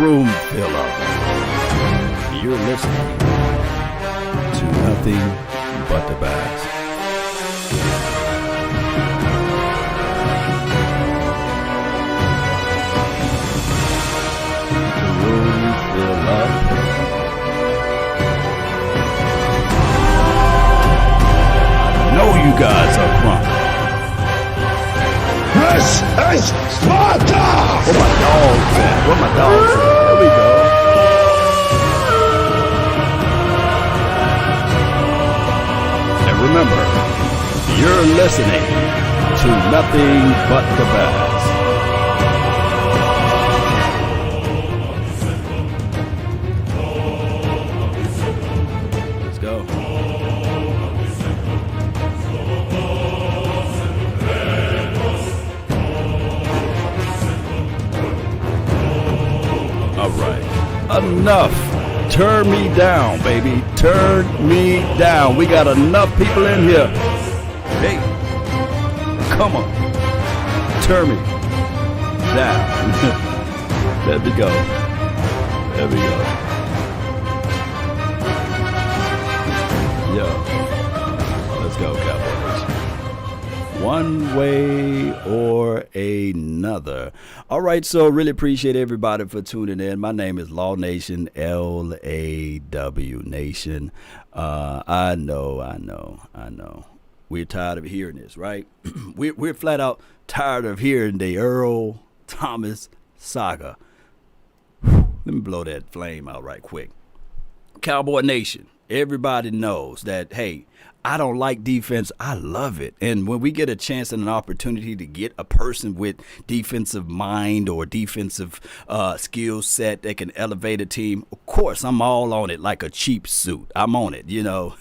room fill up. You're listening to nothing but the bass. The room fill up. I know you guys are crunk. This is Sparta! Where my dogs at? Where my dogs at? There we go. And remember, you're listening to nothing but the bass. Let's go. All right. Enough. Turn me down, baby. Turn me down. We got enough people in here. Hey, come on. Turn me down. There we go. There we go. Yo. Let's go, Cowboys. One way or another. All right, so really appreciate everybody for tuning in. My name is Law Nation, L-A-W Nation. I know. We're tired of hearing this, right? We're flat out tired of hearing the Earl Thomas saga. Let me blow that flame out right quick. Cowboy Nation, everybody knows that, hey, I don't like defense. I love it. And when we get a chance and an opportunity to get a person with defensive mind or defensive skill set that can elevate a team, of course, I'm all on it like a cheap suit. I'm on it, you know.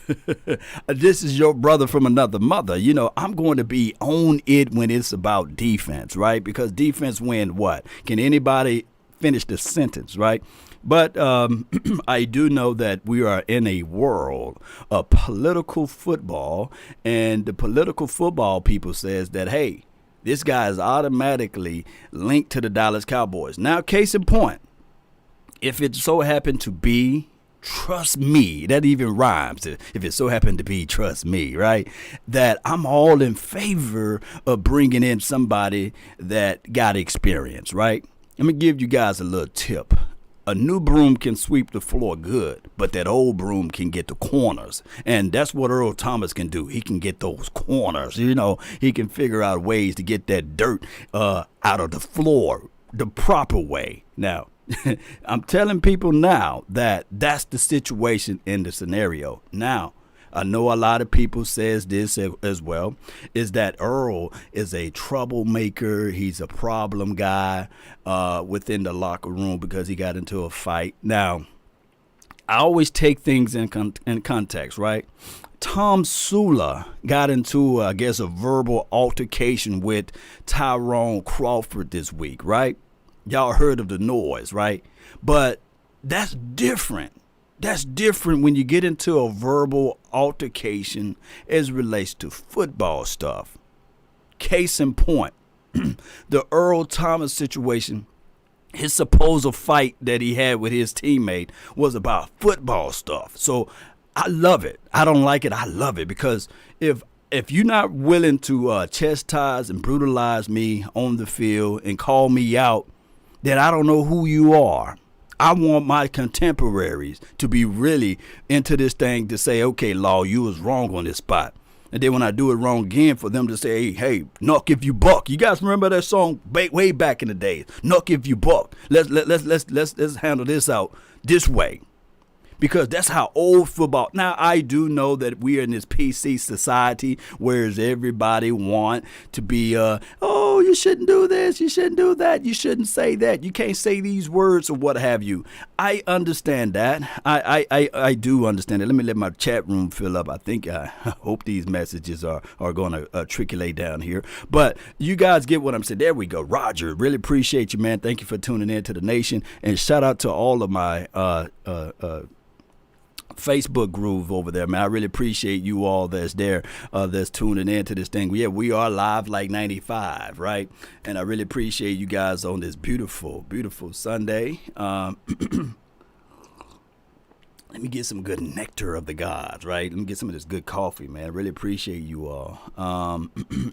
This is your brother from another mother. You know, I'm going to be on it when it's about defense, right? Because defense win what? Can anybody finish the sentence, right? But I do know that we are in a world of political football, and the political football people says that, hey, this guy is automatically linked to the Dallas Cowboys. Now, case in point, if it so happened to be, trust me, that even rhymes, if it so happened to be, trust me, right, that I'm all in favor of bringing in somebody that got experience, right? Let me give you guys a little tip. A new broom can sweep the floor good, but that old broom can get the corners. And that's what Earl Thomas can do. He can get those corners. You know, he can figure out ways to get that dirt out of the floor the proper way. Now, I'm telling people now that that's the situation in the scenario. Now, I know a lot of people says this as well, is that Earl is a troublemaker. He's a problem guy within the locker room because he got into a fight. Now, I always take things in context, right? Tom Sula got into, I guess, a verbal altercation with Tyrone Crawford this week, right? Y'all heard of the noise, right? But that's different. That's different when you get into a verbal altercation as it relates to football stuff. Case in point, the Earl Thomas situation, his supposed fight that he had with his teammate was about football stuff. So I love it. I don't like it. I love it because if you're not willing to chastise and brutalize me on the field and call me out, then I don't know who you are. I want my contemporaries to be really into this thing to say, okay, Law, you was wrong on this spot. And then when I do it wrong again, for them to say, hey, knock if you buck. You guys remember that song way back in the days? Knock if you buck. Let's handle this out this way. Because that's how old football. Now, I do know that we are in this PC society, whereas everybody want to be, oh, you shouldn't do this, you shouldn't do that, you shouldn't say that, you can't say these words or what have you. I understand that. I do understand it. Let me let my chat room fill up. I hope these messages are going to triculate down here. But you guys get what I'm saying. There we go. Roger, really appreciate you, man. Thank you for tuning in to the nation. And shout out to all of my Facebook groove over there, man. I really appreciate you all that's there, that's tuning in to this thing. Yeah, we are live like 95, right? And I really appreciate you guys on this beautiful, beautiful Sunday. Let me get some good nectar of the gods, right? Let me get some of this good coffee, man. I really appreciate you all.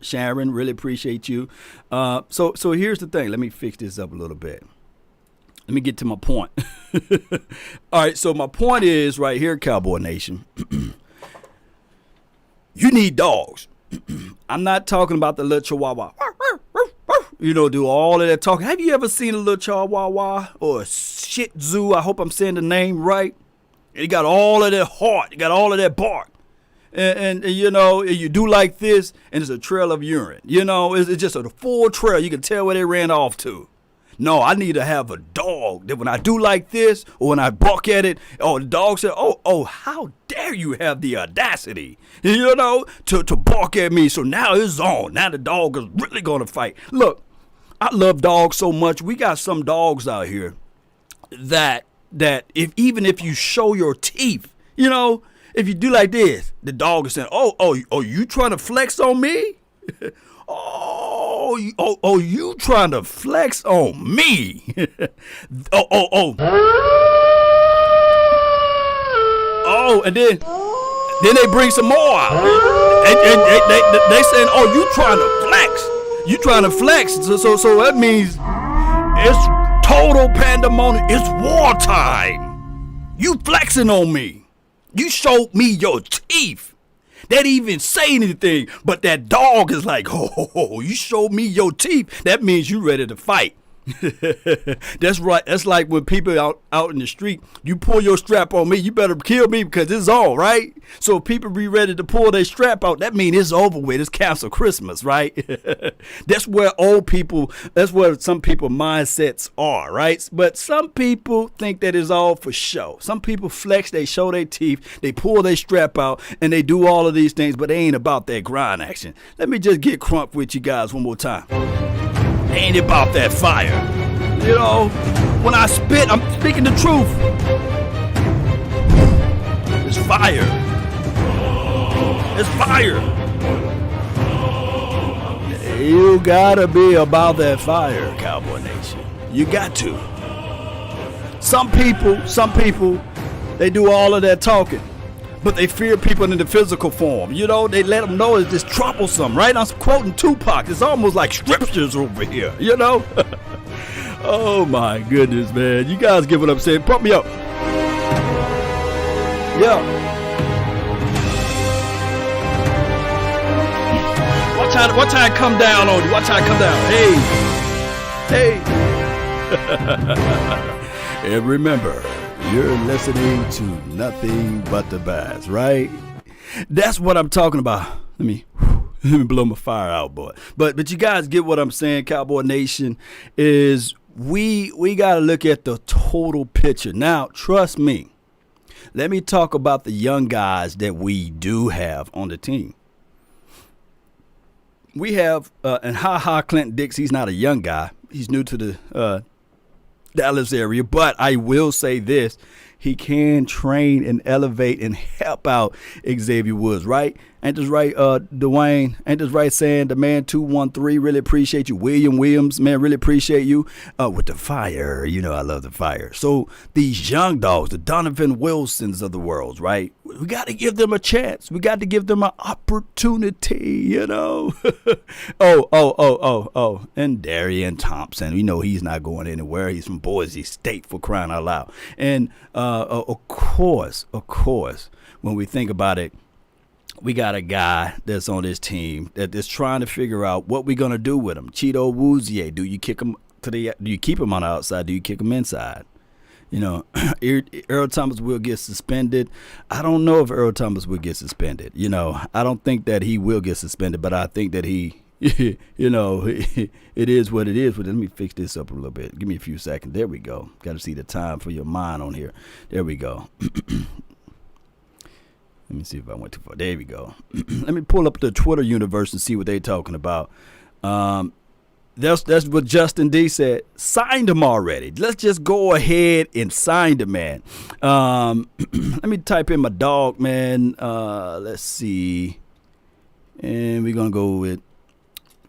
Sharon, really appreciate you. So here's the thing. Let me fix this up a little bit. Let me get to my point. All right, so my point is right here, Cowboy Nation. You need dogs. I'm not talking about the little chihuahua. Do all of that talking. Have you ever seen a little chihuahua or a shih tzu? I hope I'm saying the name right. It got all of that heart. It got all of that bark. And you do like this, and it's a trail of urine. It's just a full trail. You can tell where they ran off to. No, I need to have a dog that when I do like this, or when I bark at it, the dog said, oh, how dare you have the audacity, to bark at me. So now it's on. Now the dog is really going to fight. Look, I love dogs so much. We got some dogs out here that even if you show your teeth, if you do like this, the dog is saying, oh, you trying to flex on me? You trying to flex on me? And then they bring some more out. And they saying, you trying to flex? You trying to flex? So that means it's total pandemonium. It's wartime. You flexing on me. You showed me your teeth. They didn't even say anything, but that dog is like, you showed me your teeth. That means you ready to fight. That's right. That's like when people out in the street, you pull your strap on me, you better kill me because it's on, right? So if people be ready to pull their strap out, that means it's over with. It's cancel Christmas, right? That's where some people mindsets are, right? But some people think that it's all for show. Some people flex, they show their teeth, they pull their strap out, and they do all of these things, but they ain't about that grind action. Let me just get crunk with you guys one more time. Ain't about that fire. When I spit, I'm speaking the truth. It's fire. It's fire. You gotta be about that fire, Cowboy Nation. You got to. Some people, they do all of that talking, but they fear people in the physical form. They let them know it's just troublesome, right? I'm quoting Tupac. It's almost like scriptures over here, Oh, my goodness, man. You guys get what I'm saying. Pump me up. Yeah. Watch how I come down on you. Watch how I come down. Hey. And remember, you're listening to nothing but the bass, right? That's what I'm talking about. Let me blow my fire out, boy. But you guys get what I'm saying, Cowboy Nation, is we got to look at the total picture. Now, trust me. Let me talk about the young guys that we do have on the team. We have, and Clinton Dix, he's not a young guy. He's new to the Dallas area, but I will say this. He can train and elevate and help out Xavier Woods, right? Ain't this right, Dwayne? Ain't this right saying the man 213? Really appreciate you. William Williams, man, really appreciate you. With the fire, I love the fire. So these young dogs, the Donovan Wilsons of the world, right? We got to give them a chance. We got to give them an opportunity, Oh. And Darian Thompson, he's not going anywhere. He's from Boise State, for crying out loud. And of course, when we think about it, we got a guy that's on this team that is trying to figure out what we're gonna do with him. Cheeto Woozier, do you kick him do you keep him on the outside? Do you kick him inside? Earl Thomas will get suspended. I don't know if Earl Thomas will get suspended. I don't think that he will get suspended, but I think that he, it is what it is. But let me fix this up a little bit. Give me a few seconds. There we go. Got to see the time for your mind on here. There we go. Let me see if I went too far. There we go. Let me pull up the Twitter universe and see what they're talking about. That's what Justin D said. Signed him already. Let's just go ahead and sign the man. Let me type in my dog, man. Let's see. And we're going to go with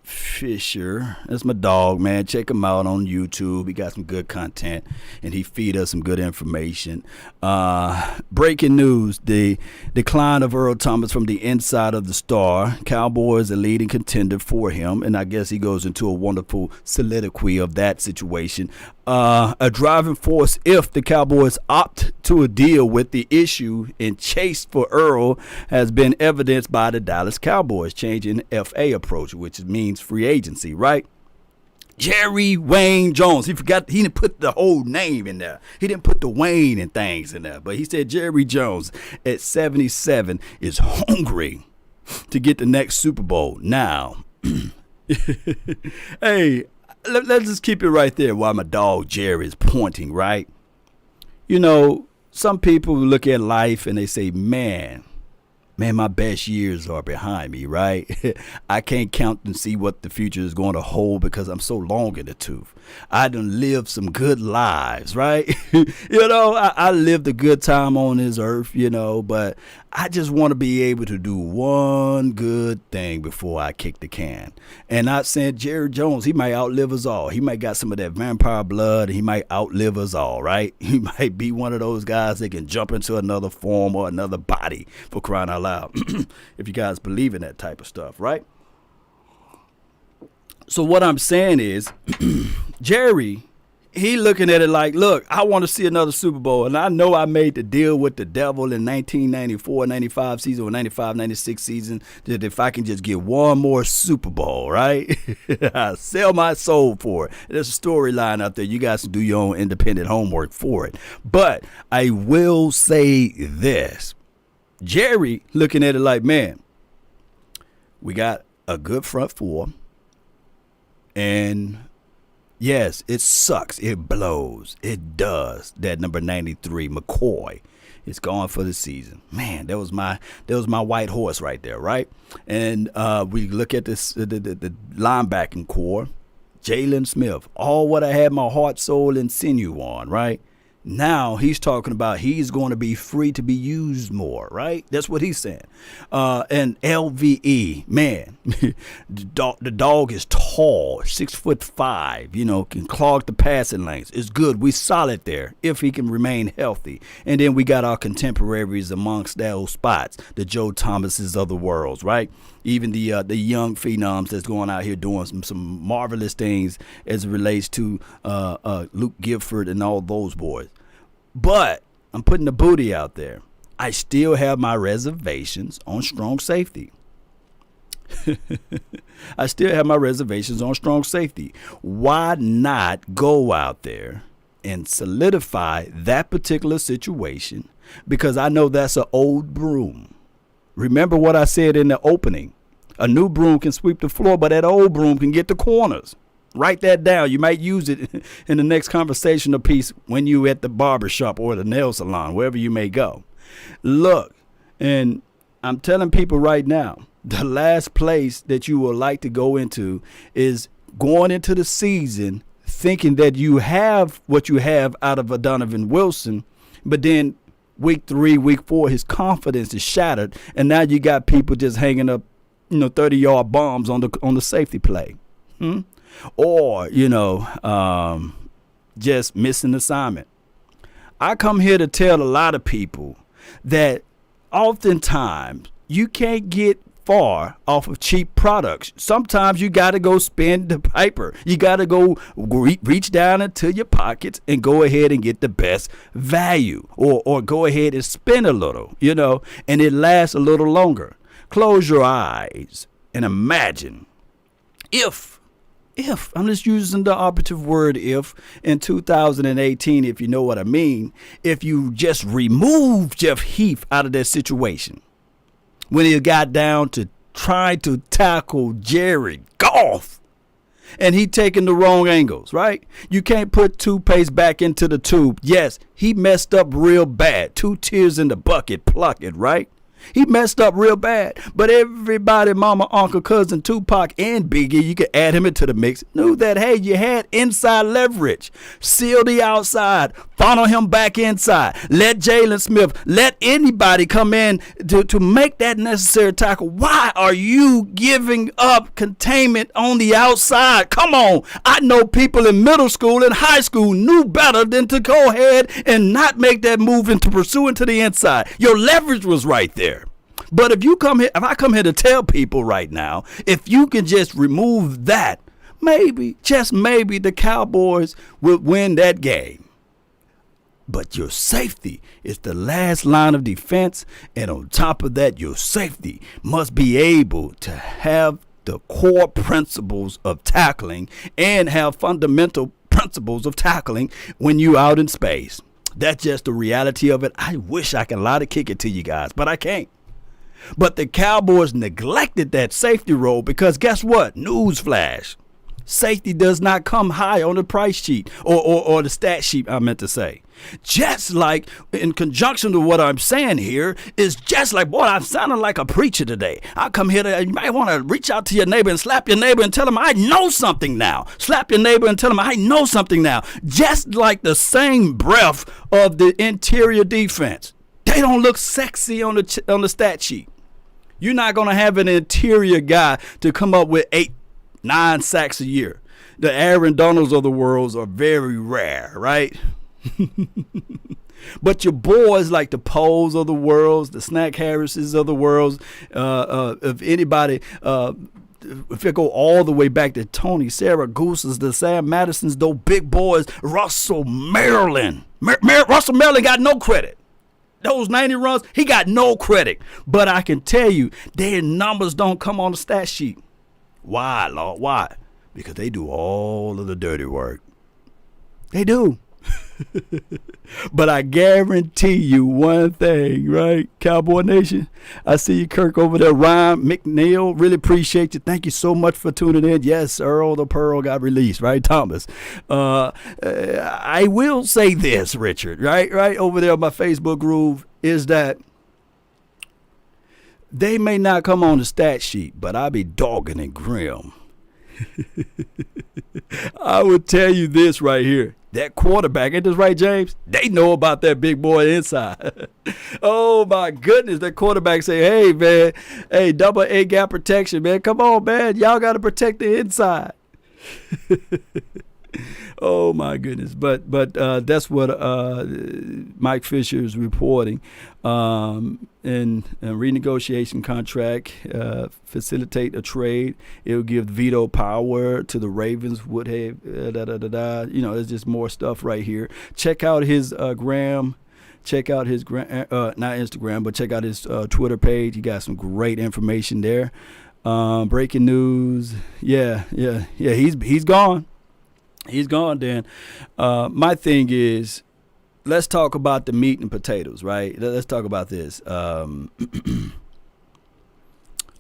Fisher. That's my dog, man. Check him out on YouTube. He got some good content, and he feed us some good information. Breaking news: the decline of Earl Thomas from the inside of the star. Cowboys a leading contender for him, and I guess he goes into a wonderful soliloquy of that situation. A driving force if the Cowboys opt to a deal with the issue and chase for Earl has been evidenced by the Dallas Cowboys changing FA approach, which means free agency, right? Jerry Wayne Jones. He didn't put the whole name in there. He didn't put the Wayne and things in there. But he said Jerry Jones at 77 is hungry to get the next Super Bowl. Now, hey, let's just keep it right there while my dog Jerry is pointing, right? You know, some people look at life and they say, man, my best years are behind me, right? I can't count and see what the future is going to hold because I'm so long in the tooth. I done lived some good lives, right? You know, I lived a good time on this earth, you know, but I just want to be able to do one good thing before I kick the can. And not saying Jerry Jones, he might outlive us all. He might got some of that vampire blood. He might outlive us all, right? He might be one of those guys that can jump into another form or another body, for crying out loud. If you guys believe in that type of stuff, right? So what I'm saying is, Jerry, he looking at it like, look, I want to see another Super Bowl. And I know I made the deal with the devil in 1994-95 season or 95-96 season that if I can just get one more Super Bowl, right? I sell my soul for it. There's a storyline out there. You guys can do your own independent homework for it. But I will say this. Jerry looking at it like, man, we got a good front four. And yes, it sucks. It blows. It does. That number 93, McCoy, is gone for the season. Man, that was my white horse right there, right? And we look at this the linebacking core, Jalen Smith, all what I had my heart, soul, and sinew on, right? Now he's talking about he's going to be free to be used more, right? That's what he's saying. And LVE, man, the dog is tall, 6'5", you know, can clog the passing lanes. It's good. We solid there if he can remain healthy. And then we got our contemporaries amongst those spots, the Joe Thomases of the world, right? Even the young phenoms that's going out here doing some marvelous things as it relates to Luke Gifford and all those boys. But I'm putting the booty out there. I still have my reservations on strong safety. I still have my reservations on strong safety. Why not go out there and solidify that particular situation? Because I know that's an old broom. Remember what I said in the opening. A new broom can sweep the floor, but that old broom can get the corners. Write that down. You might use it in the next conversational piece when you at the barber shop or the nail salon, wherever you may go. Look, and I'm telling people right now, the last place that you would like to go into is going into the season thinking that you have what you have out of a Donovan Wilson, but then week 3, week 4, his confidence is shattered, and now you got people just hanging up, 30-yard bombs on the safety play. Or, just missing assignment. I come here to tell a lot of people that oftentimes you can't get far off of cheap products. Sometimes you got to go spend the piper. You got to go reach down into your pockets and go ahead and get the best value, or go ahead and spend a little, and it lasts a little longer. Close your eyes and imagine if I'm just using the operative word if in 2018, if you know what I mean, if you just remove Jeff Heath out of that situation, when he got down to trying to tackle Jared Goff and he taking the wrong angles, right? You can't put toothpaste back into the tube. Yes, he messed up real bad. 2 tears in the bucket, pluck it, right? He messed up real bad. But everybody, mama, uncle, cousin, Tupac, and Biggie, you could add him into the mix, knew that, hey, you had inside leverage. Seal the outside. Funnel him back inside. Let Jalen Smith, let anybody come in to make that necessary tackle. Why are you giving up containment on the outside? Come on. I know people in middle school and high school knew better than to go ahead and not make that move into pursuing to the inside. Your leverage was right there. But if I come here to tell people right now, if you can just remove that, maybe, just maybe, the Cowboys will win that game. But your safety is the last line of defense. And on top of that, your safety must be able to have the core principles of tackling and have fundamental principles of tackling when you out in space. That's just the reality of it. I wish I could lie to kick it to you guys, but I can't. But the Cowboys neglected that safety role because guess what? Newsflash. Safety does not come high on the price sheet or the stat sheet, I meant to say. Just like, in conjunction to what I'm saying here, is just like, boy, I'm sounding like a preacher today. I come here you might want to reach out to your neighbor and slap your neighbor and tell him, I know something now. Slap your neighbor and tell him, I know something now. Just like the same breath of the interior defense. They don't look sexy on the stat sheet. You're not going to have an interior guy to come up with 8-9 sacks a year. The Aaron Donalds of the world are very rare, right? But your boys like the Poles of the world, the Snack Harrises of the world, if anybody, if you go all the way back to Tony Saragusa's, the Sam Madison's, those big boys, Russell Maryland. Russell Maryland got no credit. Those 90 runs, he got no credit. But I can tell you, their numbers don't come on the stat sheet. Why, Lord? Why? Because they do all of the dirty work. They do. But I guarantee you one thing, right? Cowboy Nation, I see you, Kirk, over there. Ryan McNeil, really appreciate you. Thank you so much for tuning in. Yes, Earl the Pearl got released, right, Thomas? I will say this, Richard, right over there on my Facebook groove, is that they may not come on the stat sheet, but I be dogging and grim. I would tell you this right here. That quarterback, ain't this right, James? They know about that big boy inside. Oh, my goodness. That quarterback say, hey, man, hey, double A gap protection, man. Come on, man. Y'all got to protect the inside. Oh, my goodness. But that's what Mike Fisher is reporting. In a renegotiation contract, facilitate a trade. It will give veto power to the Ravens. Would have, there's just more stuff right here. Check out his gram. Check out his not Instagram, but check out his Twitter page. He got some great information there. Breaking news. Yeah. He's gone. He's gone, Dan. My thing is, let's talk about the meat and potatoes, right? Let's talk about this.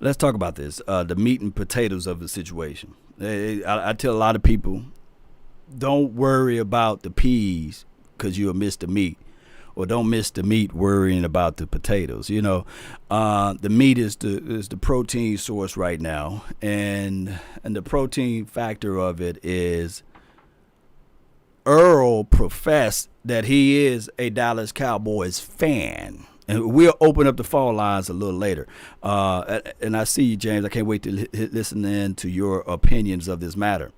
Let's talk about this. The meat and potatoes of the situation. I tell a lot of people, don't worry about the peas because you'll miss the meat. Or don't miss the meat worrying about the potatoes. The meat is the protein source right now. And the protein factor of it is Earl professed that he is a Dallas Cowboys fan. And we'll open up the phone lines a little later. And I see you, James. I can't wait to listen in to your opinions of this matter.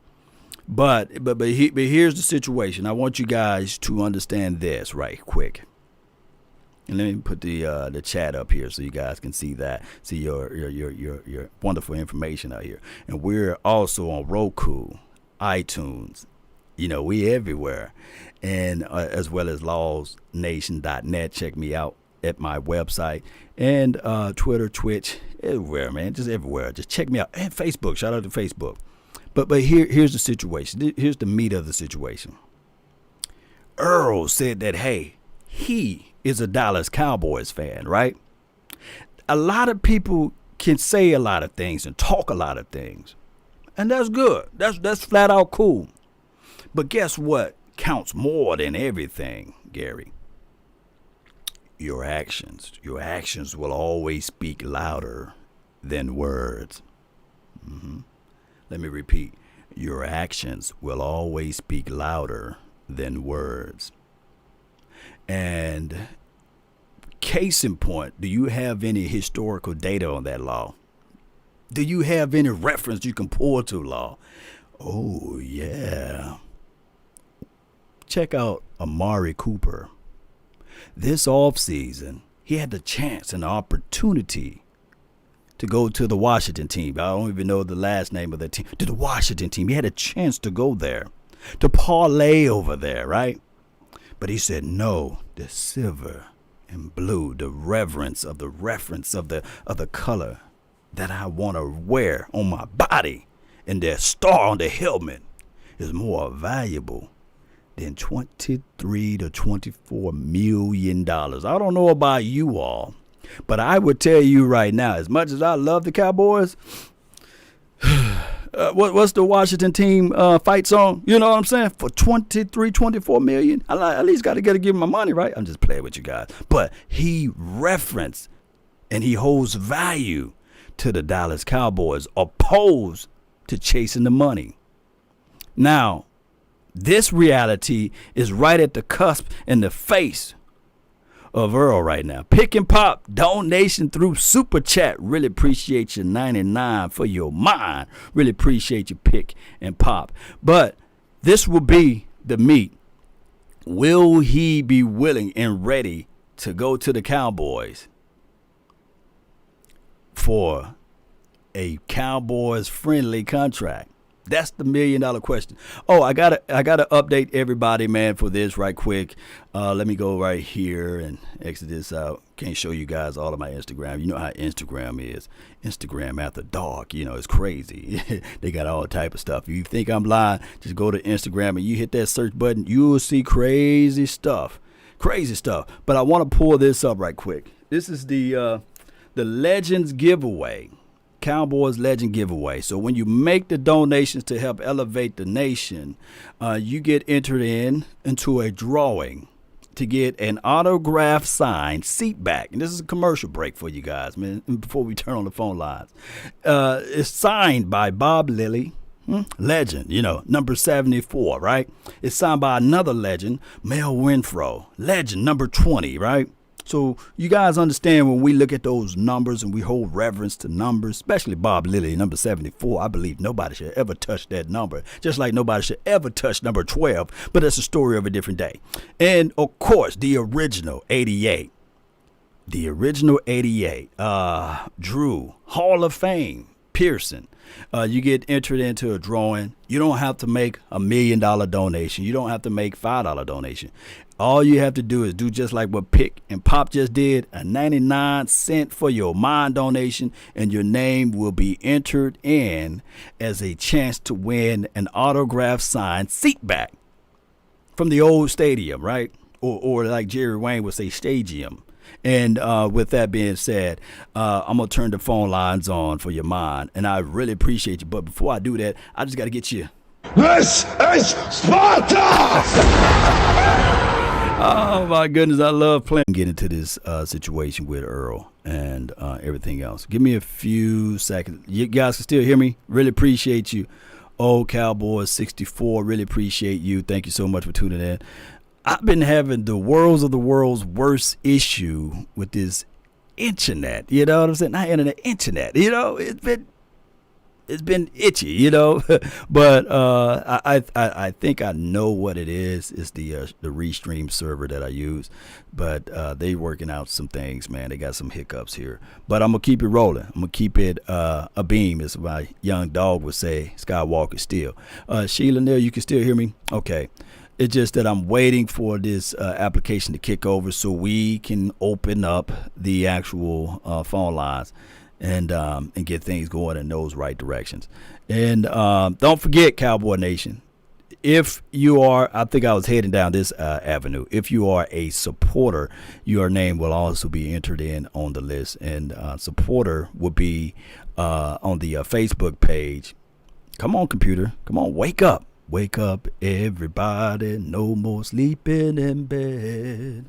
But here's the situation. I want you guys to understand this right quick. And let me put the chat up here so you guys can see that. See your wonderful information out here. And we're also on Roku, iTunes. We everywhere. And as well as lawsnation.net. Check me out at my website. And Twitter, Twitch, everywhere, man. Just everywhere. Just check me out. And Facebook. Shout out to Facebook. But here's the situation. Here's the meat of the situation. Earl said that, hey, he is a Dallas Cowboys fan, right? A lot of people can say a lot of things and talk a lot of things. And that's good. That's flat out cool. But guess what counts more than everything, Gary? Your actions will always speak louder than words. Let me repeat. Your actions will always speak louder than words. And case in point, do you have any historical data on that law? Do you have any reference you can pull to law? Oh, yeah. Check out Amari Cooper. This offseason, he had the chance and the opportunity to go to the Washington team. I don't even know the last name of the team. To the Washington team. He had a chance to go there, to parlay over there, right? But he said, no, the silver and blue, the reference of the color that I want to wear on my body and the star on the helmet is more valuable than $23 to $24 million. I don't know about you all, but I would tell you right now, as much as I love the Cowboys, what's the Washington team fight song? You know what I'm saying? For $24 million, I at least got to give him my money, right? I'm just playing with you guys. But he referenced and he holds value to the Dallas Cowboys, opposed to chasing the money. Now, this reality is right at the cusp in the face of Earl right now. Pick and pop donation through Super Chat. Really appreciate your 99 for your mind. Really appreciate your pick and pop. But this will be the meat. Will he be willing and ready to go to the Cowboys for a Cowboys friendly contract? That's the $1 million question. Oh, I gotta update everybody, man, for this right quick. Let me go right here and exit this out. Can't show you guys all of my Instagram. You know how Instagram is. Instagram after dark, it's crazy. They got all type of stuff. If you think I'm lying, just go to Instagram and you hit that search button. You will see crazy stuff. Crazy stuff. But I want to pull this up right quick. This is the Legends giveaway. Cowboys Legend giveaway. So when you make the donations to help elevate the nation, you get entered into a drawing to get an autograph signed seat back. And this is a commercial break for you guys, man, before we turn on the phone lines. It's signed by Bob Lilly, legend, number 74, right? It's signed by another legend, Mel Winfro, legend, number 20, right? So you guys understand when we look at those numbers and we hold reverence to numbers, especially Bob Lilly, number 74, I believe nobody should ever touch that number, just like nobody should ever touch number 12, but that's a story of a different day. And, of course, the original 88. The original 88, Drew, Hall of Fame, Pearson. You get entered into a drawing. You don't have to make $1 million donation. You don't have to make $5 donation. All you have to do is do just like what Pick and Pop just did, a 99-cent for your mind donation, and your name will be entered in as a chance to win an autograph signed seat back from the old stadium, right? Or like Jerry Wayne would say, stadium. And with that being said, I'm going to turn the phone lines on for your mind, and I really appreciate you. But before I do that, I just got to get you. This is Sparta! Oh, my goodness. I love playing. Get into this situation with Earl and everything else. Give me a few seconds. You guys can still hear me? Really appreciate you. Old Cowboys 64. Really appreciate you. Thank you so much for tuning in. I've been having the world's worst issue with this internet. You know what I'm saying? Not internet, internet. It's been itchy, but I think I know what it is. It's the Restream server that I use, but they working out some things, man. They got some hiccups here, but I'm gonna keep it rolling. I'm gonna keep it a beam, as my young dog would say. Skywalker still. Sheila Neal, you can still hear me? Okay. It's just that I'm waiting for this application to kick over so we can open up the actual phone lines and get things going in those right directions. And don't forget, Cowboy Nation, if you are, I think I was heading down this avenue, if you are a supporter, your name will also be entered in on the list. And supporter will be on the Facebook page. Come on, computer. Come on, wake up. Wake up, everybody. No more sleeping in bed.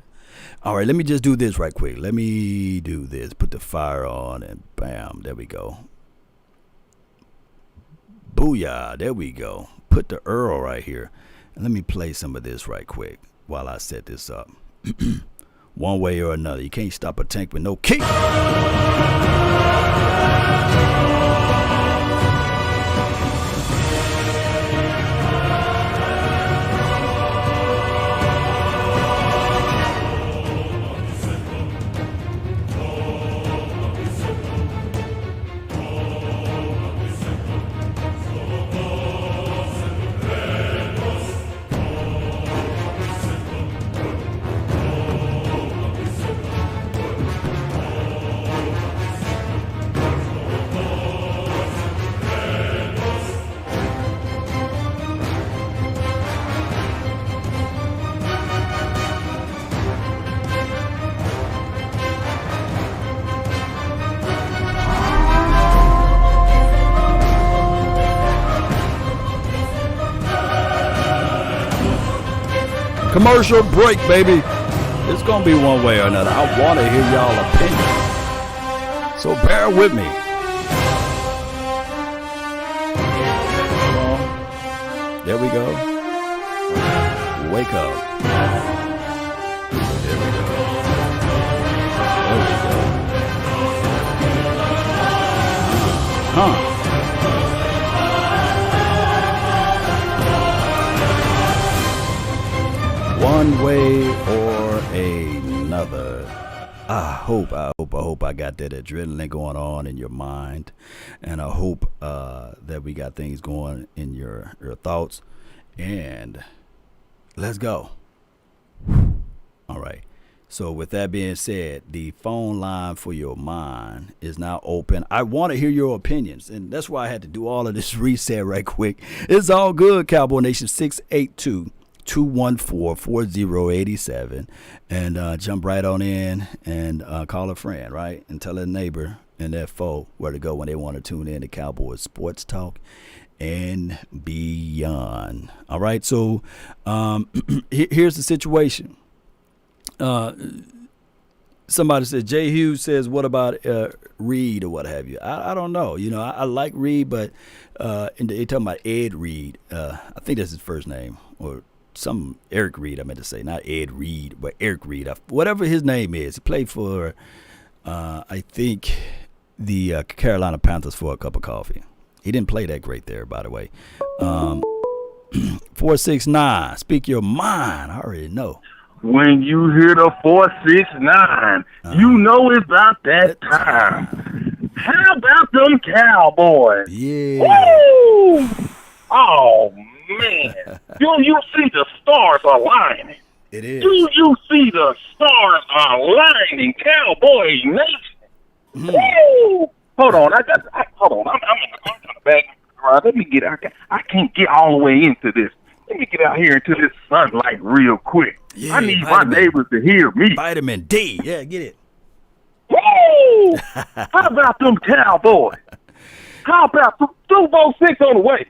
All right, let me just do this right quick. Let me do this. Put the fire on and bam, there we go. Booyah, there we go. Put the Earl right here. And let me play some of this right quick while I set this up. One way or another. You can't stop a tank with no key. Commercial break, baby. It's going to be one way or another. I want to hear y'all opinion. So bear with me. Come on. There we go. Wake up. There we go. There we go. Huh. One way or another. I hope I got that adrenaline going on in your mind, and I hope that we got things going in your thoughts. And let's go. All right. So with that being said, the phone line for your mind is now open. I want to hear your opinions, and that's why I had to do all of this reset right quick. It's all good, Cowboy Nation. 682-214-4087, and jump right on in and call a friend, right? And tell a neighbor and their foe where to go when they want to tune in to Cowboys Sports Talk and beyond. All right, so here's the situation. Somebody said, Jay Hughes says, what about Reed or what have you? I don't know. You know, I like Reed, but they're talking about Ed Reed. I think that's his first name, or some Eric Reed, I meant to say, not Ed Reed, but Eric Reed. Whatever his name is. He played for, I think, the Carolina Panthers for a cup of coffee. He didn't play that great there, by the way. 469, speak your mind. I already know. When you hear the 469, you know it's about that time. How about them Cowboys? Yeah. Woo! Oh, man. Do you see the stars aligning? It is. Do you see the stars aligning, Cowboy Nation? Woo! Hold on. Hold on. I'm in the back. Let me get out. I can't get all the way into this. Let me get out here into this sunlight real quick. Yeah, I need my neighbors to hear me. Vitamin D. Yeah, get it. Woo! How about them Cowboys? How about Super Bowl 6 on the way?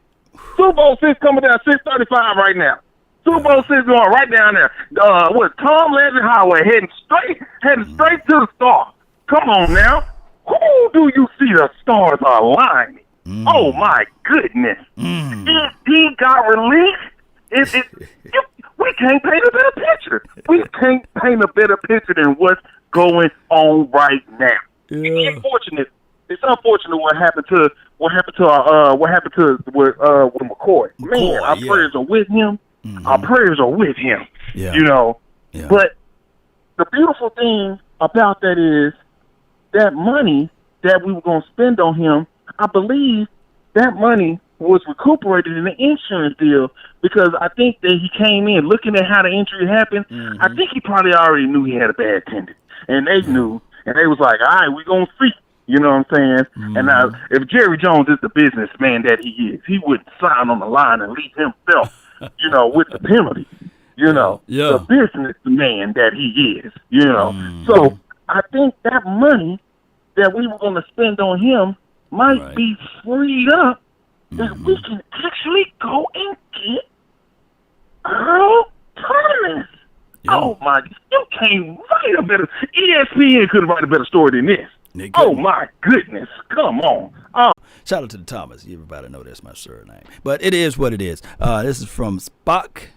Super Bowl 6 coming down 635 right now. Super Bowl 6 going right down there. Tom Legend Highway heading straight to the star. Come on now. Who do you see the stars aligning? Oh my goodness. If he got released, we can't paint a better picture. We can't paint a better picture than what's going on right now. Yeah. It's unfortunate what happened to McCoy. Man, our prayers are with him. Our prayers are with him. Yeah. You know. Yeah. But the beautiful thing about that is that money that we were going to spend on him, I believe that money was recuperated in the insurance deal, because I think that he came in looking at how the injury happened. I think he probably already knew he had a bad tendon, and they knew, and they was like, all right, we're going to see. You know what I'm saying? And now, if Jerry Jones is the businessman that he is, he wouldn't sign on the line and leave himself, with the penalty. The businessman that he is, So I think that money that we were going to spend on him might be freed up that we can actually go and get Earl Thomas. Oh my! You can't write a better. ESPN couldn't write a better story than this. Oh my goodness! Come on. Shout out to the Thomas. Everybody know that's my surname, but it is what it is. This is from Spock